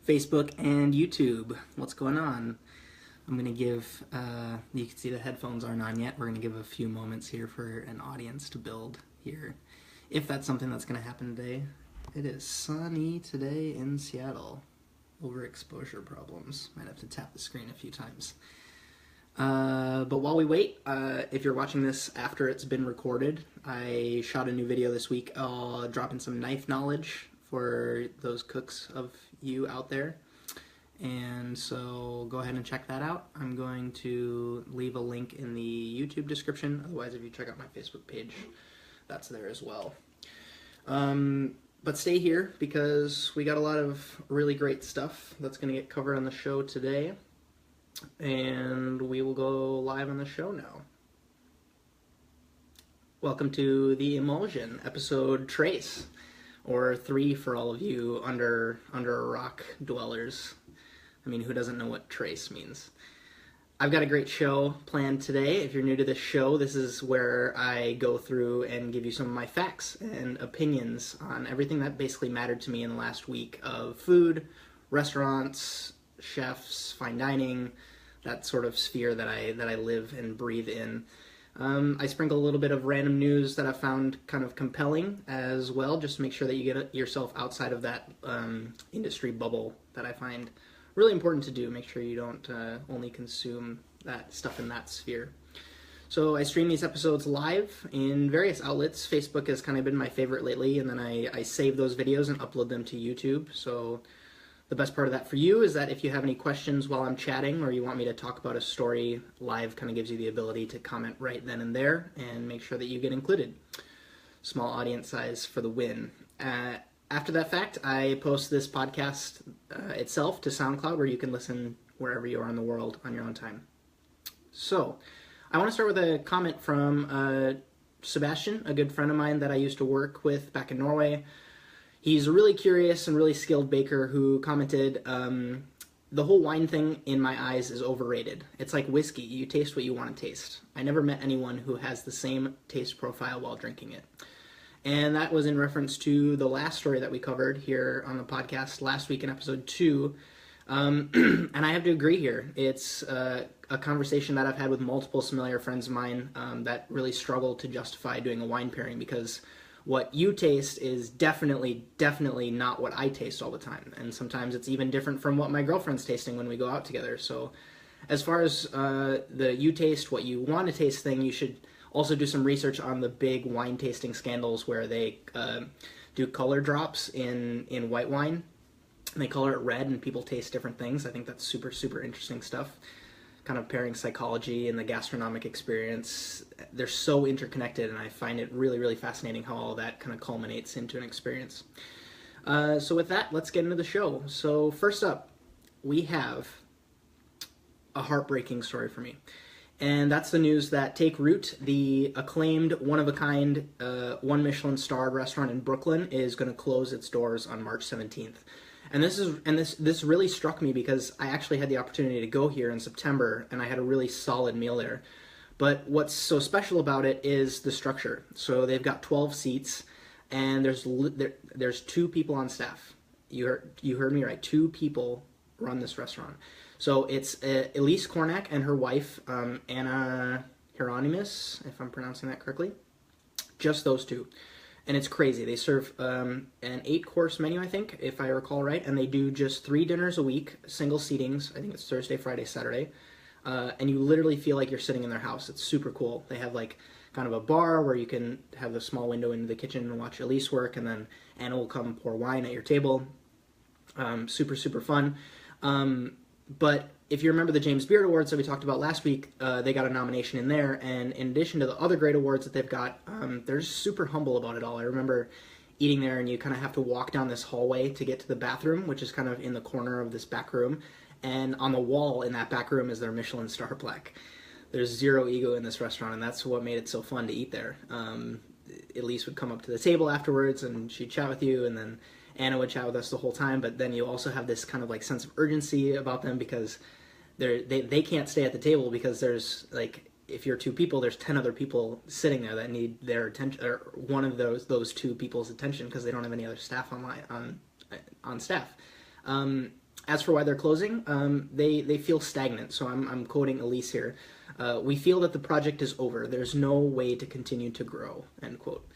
Facebook and YouTube. What's going on? I'm going to give, you can see the headphones aren't on yet. We're going to give a few moments here for an audience to build here. If that's something that's going to happen today. It is sunny today in Seattle. Overexposure problems. Might have to tap the screen a few times. But while we wait, if you're watching this after it's been recorded, I shot a new video this week dropping some knife knowledge for those cooks of you out there. And so go ahead and check that out. I'm going to leave a link in the YouTube description. Otherwise, if you check out my Facebook page, that's there as well. But stay here because we got a lot of really great stuff that's going to get covered on the show today. And we will go live on the show now. Welcome to the Emulsion episode Trace, or 3 for all of you under a rock dwellers. I mean, who doesn't know what trace means? I've got a great show planned today. If you're new to this show, this is where I go through and give you some of my facts and opinions on everything that basically mattered to me in the last week of food, restaurants, chefs, fine dining, that sort of sphere that I live and breathe in. I sprinkle a little bit of random news that I found kind of compelling as well, just to make sure that you get yourself outside of that industry bubble that I find really important to do. Make sure you don't only consume that stuff in that sphere. So I stream these episodes live in various outlets. Facebook has kind of been my favorite lately, and then I save those videos and upload them to YouTube. So the best part of that for you is that if you have any questions while I'm chatting or you want me to talk about a story, live kind of gives you the ability to comment right then and there and make sure that you get included. Small audience size for the win. After that fact, I post this podcast itself to SoundCloud, where you can listen wherever you are in the world on your own time. So, I want to start with a comment from Sebastian, a good friend of mine that I used to work with back in Norway. He's a really curious and really skilled baker who commented, the whole wine thing in my eyes is overrated. It's like whiskey. You taste what you want to taste. I never met anyone who has the same taste profile while drinking it. And that was in reference to the last story that we covered here on the podcast last week in episode 2. And I have to agree here. It's a conversation that I've had with multiple familiar friends of mine that really struggle to justify doing a wine pairing, because what you taste is definitely not what I taste all the time. And sometimes it's even different from what my girlfriend's tasting when we go out together. So as far as the you taste what you want to taste thing, you should also do some research on the big wine tasting scandals where they do color drops in white wine. And they color it red and people taste different things. I think that's super interesting stuff. Kind of pairing psychology and the gastronomic experience. They're so interconnected, and I find it really fascinating how all that kind of culminates into an experience. So with that, let's get into the show. So first up, we have a heartbreaking story for me. And that's the news that Take Root, the acclaimed, one-of-a-kind, one Michelin-starred restaurant in Brooklyn, is going to close its doors on March 17th. And this really struck me because I actually had the opportunity to go here in September, and I had a really solid meal there. But what's so special about it is the structure. So they've got 12 seats, and there's 2 people on staff. You heard me right. 2 people run this restaurant. So it's Elise Cornack and her wife, Anna Hieronymus, if I'm pronouncing that correctly. Just those 2. And it's crazy. They serve an 8-course menu, I think, if I recall right. And they do just 3 dinners a week, single seatings. I think it's Thursday, Friday, Saturday. And you literally feel like you're sitting in their house. It's super cool. They have like kind of a bar where you can have a small window into the kitchen and watch Elise work. And then Anna will come pour wine at your table. Super fun. But if you remember the James Beard Awards that we talked about last week, they got a nomination in there, and in addition to the other great awards that they've got, they're just super humble about it all. I remember eating there, and you kind of have to walk down this hallway to get to the bathroom, which is kind of in the corner of this back room, and on the wall in that back room is their Michelin star plaque. There's zero ego in this restaurant, and that's what made it so fun to eat there. Elise would come up to the table afterwards, and she'd chat with you, and then Anna would chat with us the whole time, but then you also have this kind of like sense of urgency about them because they can't stay at the table because there's like, if you're 2 people, there's 10 other people sitting there that need their attention, or one of those 2 people's attention, because they don't have any other staff on staff. As for why they're closing, they feel stagnant. So I'm quoting Elise here. We feel that the project is over. There's no way to continue to grow, end quote.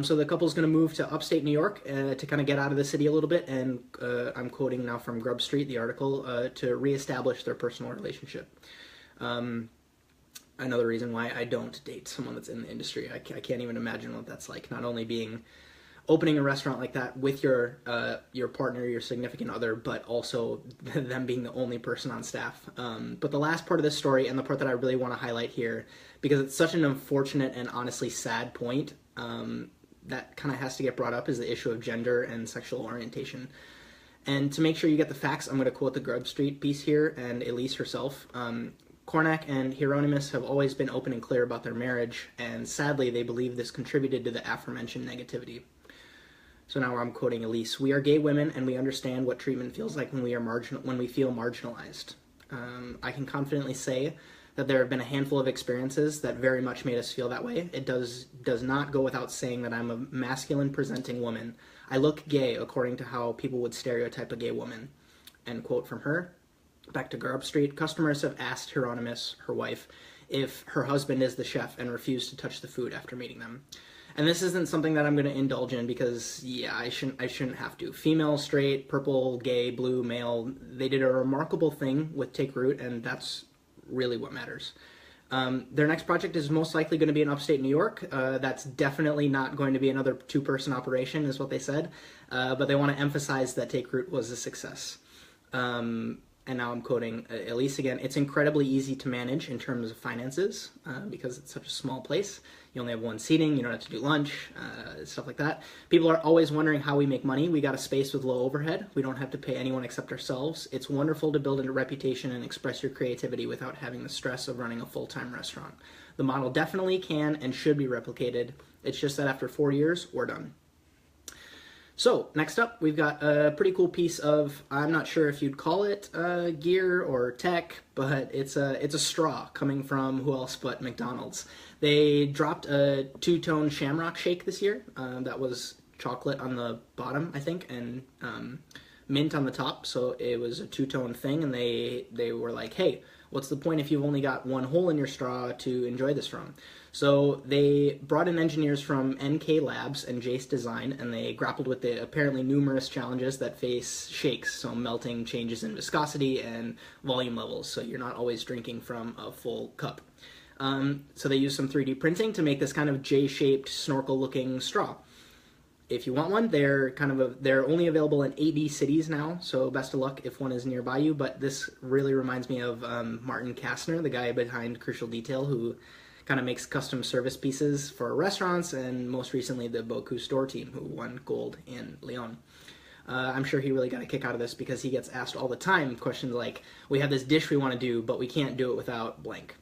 So the couple's going to move to upstate New York to kind of get out of the city a little bit, and I'm quoting now from Grub Street, the article, to reestablish their personal relationship. Another reason why I don't date someone that's in the industry. I can't even imagine what that's like, not only opening a restaurant like that with your partner, your significant other, but also them being the only person on staff. But the last part of this story, and the part that I really want to highlight here, because it's such an unfortunate and honestly sad point, that kind of has to get brought up, is the issue of gender and sexual orientation. And to make sure you get the facts, I'm going to quote the Grub Street piece here and Elise herself. Cornac and Hieronymus have always been open and clear about their marriage, and sadly they believe this contributed to the aforementioned negativity. So now I'm quoting Elise. We are gay women, and we understand what treatment feels like when we feel marginalized. I can confidently say that there have been a handful of experiences that very much made us feel that way. It does not go without saying that I'm a masculine-presenting woman. I look gay according to how people would stereotype a gay woman. End quote from her. Back to Grub Street. Customers have asked Hieronymus, her wife, if her husband is the chef, and refused to touch the food after meeting them. And this isn't something that I'm going to indulge in because, yeah, I shouldn't have to. Female, straight, purple, gay, blue, male, they did a remarkable thing with Take Root, and that's really what matters. Their next project is most likely going to be in upstate New York. That's definitely not going to be another two-person operation, is what they said. But they want to emphasize that Take Root was a success. And now I'm quoting Elise again. It's incredibly easy to manage in terms of finances because it's such a small place. You only have one seating. You don't have to do lunch, stuff like that. People are always wondering how we make money. We got a space with low overhead. We don't have to pay anyone except ourselves. It's wonderful to build a reputation and express your creativity without having the stress of running a full-time restaurant. The model definitely can and should be replicated. It's just that after 4 years, we're done. So, next up, we've got a pretty cool piece of, I'm not sure if you'd call it gear or tech, but it's a straw coming from who else but McDonald's. They dropped a two-tone Shamrock Shake this year. That was chocolate on the bottom, I think, and mint on the top, so it was a two-tone thing, and they were like, hey, what's the point if you've only got one hole in your straw to enjoy this from? So they brought in engineers from NK Labs and Jace Design, and they grappled with the apparently numerous challenges that face shakes, so melting, changes in viscosity, and volume levels, so you're not always drinking from a full cup. So they used some 3D printing to make this kind of J-shaped, snorkel-looking straw. If you want one, they're only available in 80 cities now, so best of luck if one is nearby you, but this really reminds me of Martin Kastner, the guy behind Crucial Detail, who kind of makes custom service pieces for restaurants, and most recently the Boku Store team, who won gold in Lyon. I'm sure he really got a kick out of this because he gets asked all the time questions like, we have this dish we want to do, but we can't do it without blank.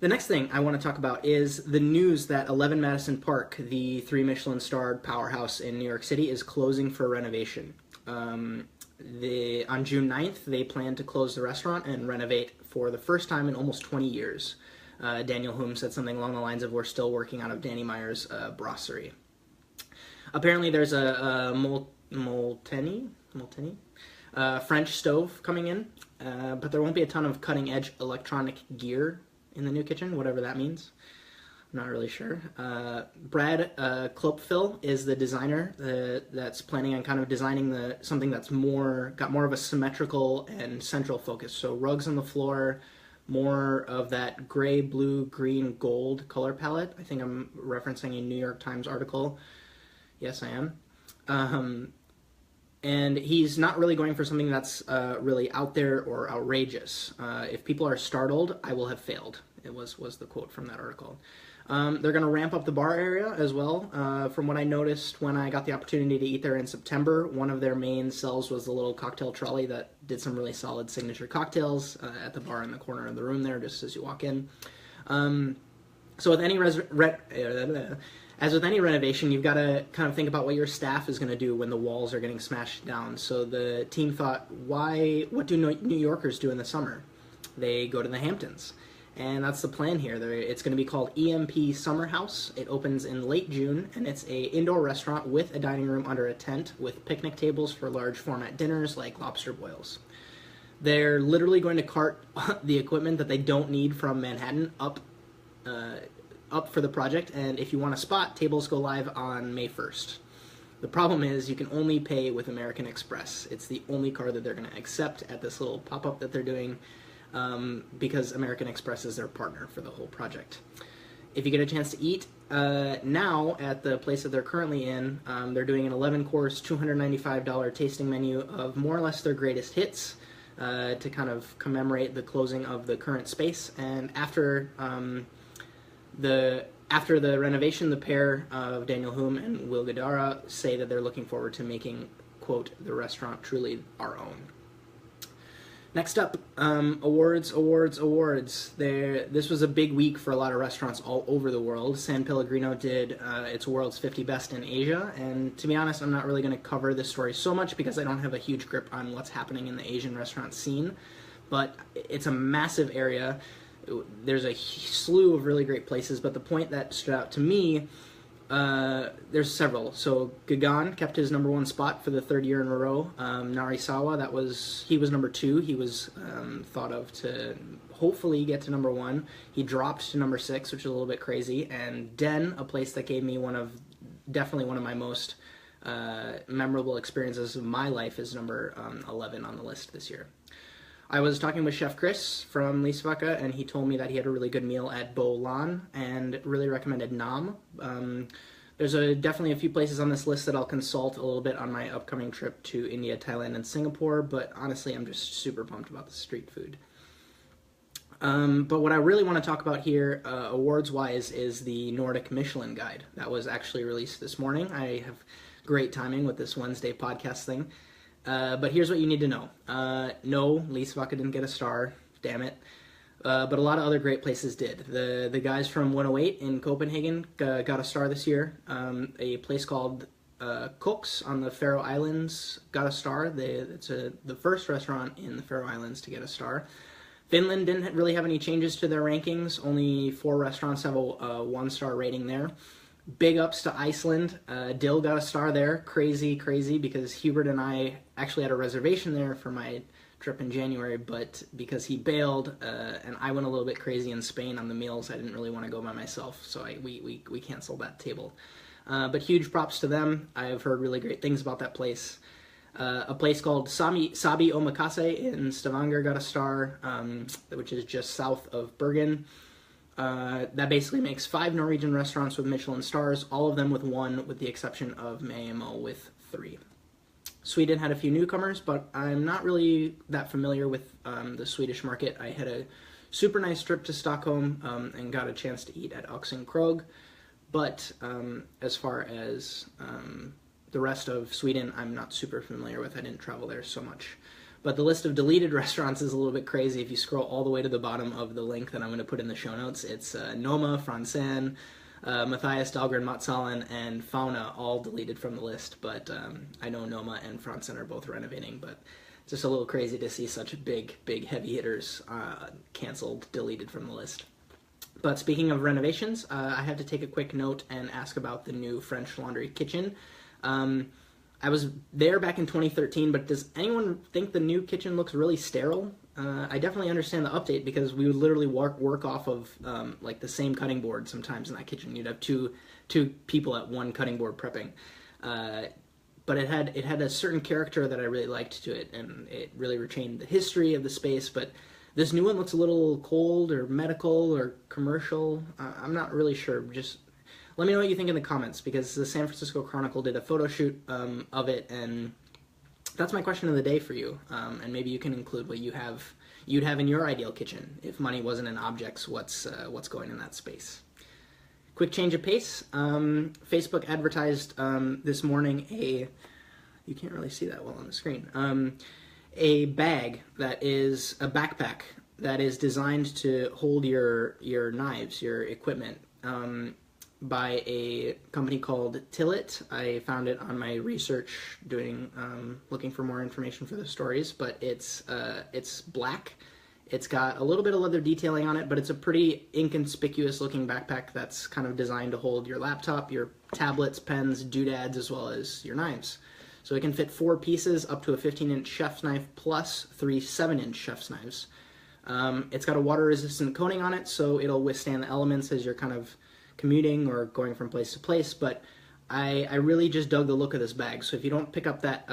The next thing I want to talk about is the news that 11 Madison Park, the 3 Michelin-starred powerhouse in New York City, is closing for renovation. On June 9th, they plan to close the restaurant and renovate for the first time in almost 20 years. Daniel Hume said something along the lines of, we're still working out of Danny Meyer's brasserie. Apparently there's a Molteni French stove coming in, but there won't be a ton of cutting-edge electronic gear in the new kitchen, whatever that means. I'm not really sure. Brad Klopfil is the designer that's planning on kind of designing something that's got more of a symmetrical and central focus. So rugs on the floor, more of that gray, blue, green, gold color palette. I think I'm referencing a New York Times article. Yes, I am. And he's not really going for something that's really out there or outrageous. If people are startled, I will have failed. It was the quote from that article. They're going to ramp up the bar area as well. From what I noticed when I got the opportunity to eat there in September, one of their main sells was the little cocktail trolley that did some really solid signature cocktails at the bar in the corner of the room there, just as you walk in. So with any as with any renovation, you've got to kind of think about what your staff is going to do when the walls are getting smashed down. So the team thought, what do New Yorkers do in the summer? They go to the Hamptons. And that's the plan here. It's going to be called EMP Summer House. It opens in late June, and it's a indoor restaurant with a dining room under a tent with picnic tables for large format dinners like lobster boils. They're literally going to cart the equipment that they don't need from Manhattan up for the project, and if you want a spot, tables go live on May 1st. The problem is you can only pay with American Express. It's the only card that they're going to accept at this little pop-up that they're doing, because American Express is their partner for the whole project. If you get a chance to eat now at the place that they're currently in, they're doing an 11-course, $295 tasting menu of more or less their greatest hits to kind of commemorate the closing of the current space. And after the renovation, the pair of Daniel Hume and Will Gadara say that they're looking forward to making, quote, the restaurant truly our own. Next up, awards. This was a big week for a lot of restaurants all over the world. San Pellegrino did its World's 50 Best in Asia, and to be honest, I'm not really going to cover this story so much because I don't have a huge grip on what's happening in the Asian restaurant scene, but it's a massive area. There's a slew of really great places, but the point that stood out to me, there's several. So Gagan kept his number one spot for the third year in a row. Narisawa, he was number two. He was thought of to hopefully get to number one. He dropped to number 6, which is a little bit crazy. And Den, a place that gave me definitely one of my most memorable experiences of my life, is number 11 on the list this year. I was talking with Chef Chris from Lisvaka, and he told me that he had a really good meal at Bo Lan and really recommended Nam. There's definitely a few places on this list that I'll consult a little bit on my upcoming trip to India, Thailand, and Singapore, but honestly, I'm just super pumped about the street food. But what I really want to talk about here, awards-wise, is the Nordic Michelin Guide. That was actually released this morning. I have great timing with this Wednesday podcast thing. But here's what you need to know. No, Lisvaka didn't get a star, damn it. But a lot of other great places did. The guys from 108 in Copenhagen got a star this year. A place called Koks on the Faroe Islands got a star. It's the first restaurant in the Faroe Islands to get a star. Finland didn't really have any changes to their rankings. Only 4 restaurants have a 1-star rating there. Big ups to Iceland. Dill got a star there. Crazy, because Hubert and I actually had a reservation there for my trip in January, but because he bailed and I went a little bit crazy in Spain on the meals, I didn't really want to go by myself, so we canceled that table. But huge props to them. I've heard really great things about that place. A place called Sabi Omakase in Stavanger got a star, which is just south of Bergen. That basically makes 5 Norwegian restaurants with Michelin stars, all of them with 1, with the exception of Mayamo with 3. Sweden had a few newcomers, but I'm not really that familiar with the Swedish market. I had a super nice trip to Stockholm and got a chance to eat at Oxenkrog, but as far as the rest of Sweden, I'm not super familiar with. I didn't travel there so much. But the list of deleted restaurants is a little bit crazy. If you scroll all the way to the bottom of the link that I'm going to put in the show notes, it's Noma, Franzén, Matthias, Dahlgren, Matsalen, and Fauna all deleted from the list. But I know Noma and Franzén are both renovating, but it's just a little crazy to see such big heavy hitters canceled, deleted from the list. But speaking of renovations, I have to take a quick note and ask about the new French Laundry kitchen. I was there back in 2013, but does anyone think the new kitchen looks really sterile? I definitely understand the update because we would literally work off of like the same cutting board sometimes in that kitchen. You'd have two people at one cutting board prepping. But it had a certain character that I really liked to it, and it really retained the history of the space. But this new one looks a little cold or medical or commercial. I'm not really sure. Just let me know what you think in the comments, because the San Francisco Chronicle did a photo shoot of it, and that's my question of the day for you. And maybe you can include what you'd have in your ideal kitchen. If money wasn't an object, what's going in that space? Quick change of pace. Facebook advertised this morning you can't really see that well on the screen, a bag that is a backpack that is designed to hold your knives, your equipment, by a company called Tillit. I found it on my research looking for more information for the stories, but it's black. It's got a little bit of leather detailing on it, but it's a pretty inconspicuous looking backpack that's kind of designed to hold your laptop, your tablets, pens, doodads, as well as your knives. So it can fit 4 pieces up to a 15-inch chef's knife plus 3 7-inch chef's knives. It's got a water-resistant coating on it, so it'll withstand the elements as you're kind of commuting or going from place to place, but I really just dug the look of this bag. So if you don't pick up that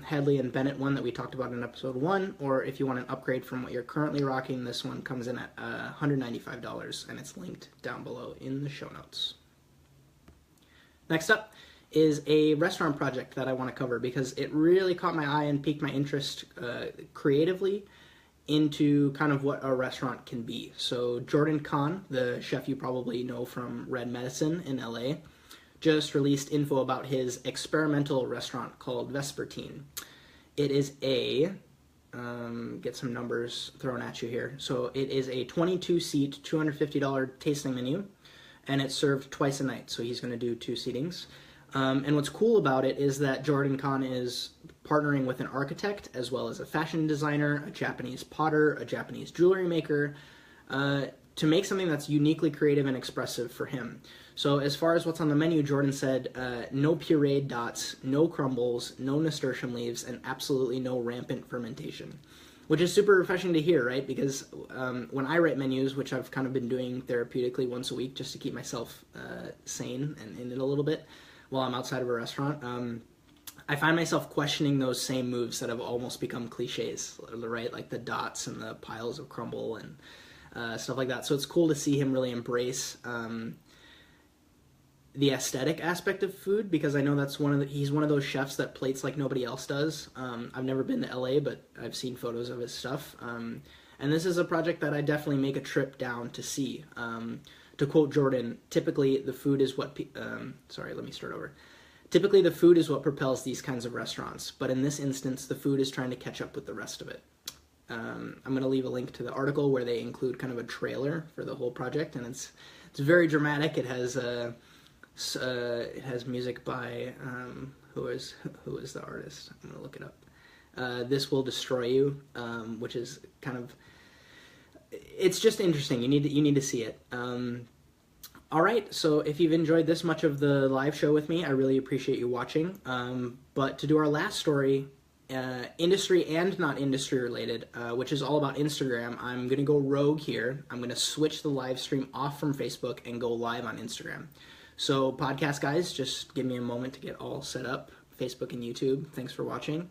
Hadley and Bennett one that we talked about in episode 1, or if you want an upgrade from what you're currently rocking, this one comes in at $195, and it's linked down below in the show notes. Next up is a restaurant project that I want to cover because it really caught my eye and piqued my interest creatively into kind of what a restaurant can be. So Jordan Khan, the chef you probably know from Red Medicine in LA, just released info about his experimental restaurant called Vespertine. It is a, get some numbers thrown at you here. So it is a 22-seat, $250 tasting menu, and it's served twice a night. So he's going to do 2 seatings. And what's cool about it is that Jordan Khan is partnering with an architect as well as a fashion designer, a Japanese potter, a Japanese jewelry maker, to make something that's uniquely creative and expressive for him. So as far as what's on the menu, Jordan said, no pureed dots, no crumbles, no nasturtium leaves, and absolutely no rampant fermentation. Which is super refreshing to hear, right? Because when I write menus, which I've kind of been doing therapeutically once a week just to keep myself sane and in it a little bit while I'm outside of a restaurant, I find myself questioning those same moves that have almost become cliches, right? Like the dots and the piles of crumble and stuff like that. So it's cool to see him really embrace the aesthetic aspect of food, because I know that's he's one of those chefs that plates like nobody else does. I've never been to LA, but I've seen photos of his stuff. And this is a project that I definitely make a trip down to see. To quote Jordan, typically the food is what... Typically the food is what propels these kinds of restaurants, but in this instance, the food is trying to catch up with the rest of it. I'm going to leave a link to the article where they include kind of a trailer for the whole project, and it's very dramatic. It has music by who is the artist? I'm going to look it up. This Will Destroy You, which is kind of... It's just interesting. You need to see it. All right, so if you've enjoyed this much of the live show with me, I really appreciate you watching. But to do our last story, industry and not industry related, which is all about Instagram, I'm going to go rogue here. I'm going to switch the live stream off from Facebook and go live on Instagram. So podcast guys, just give me a moment to get all set up. Facebook and YouTube, thanks for watching.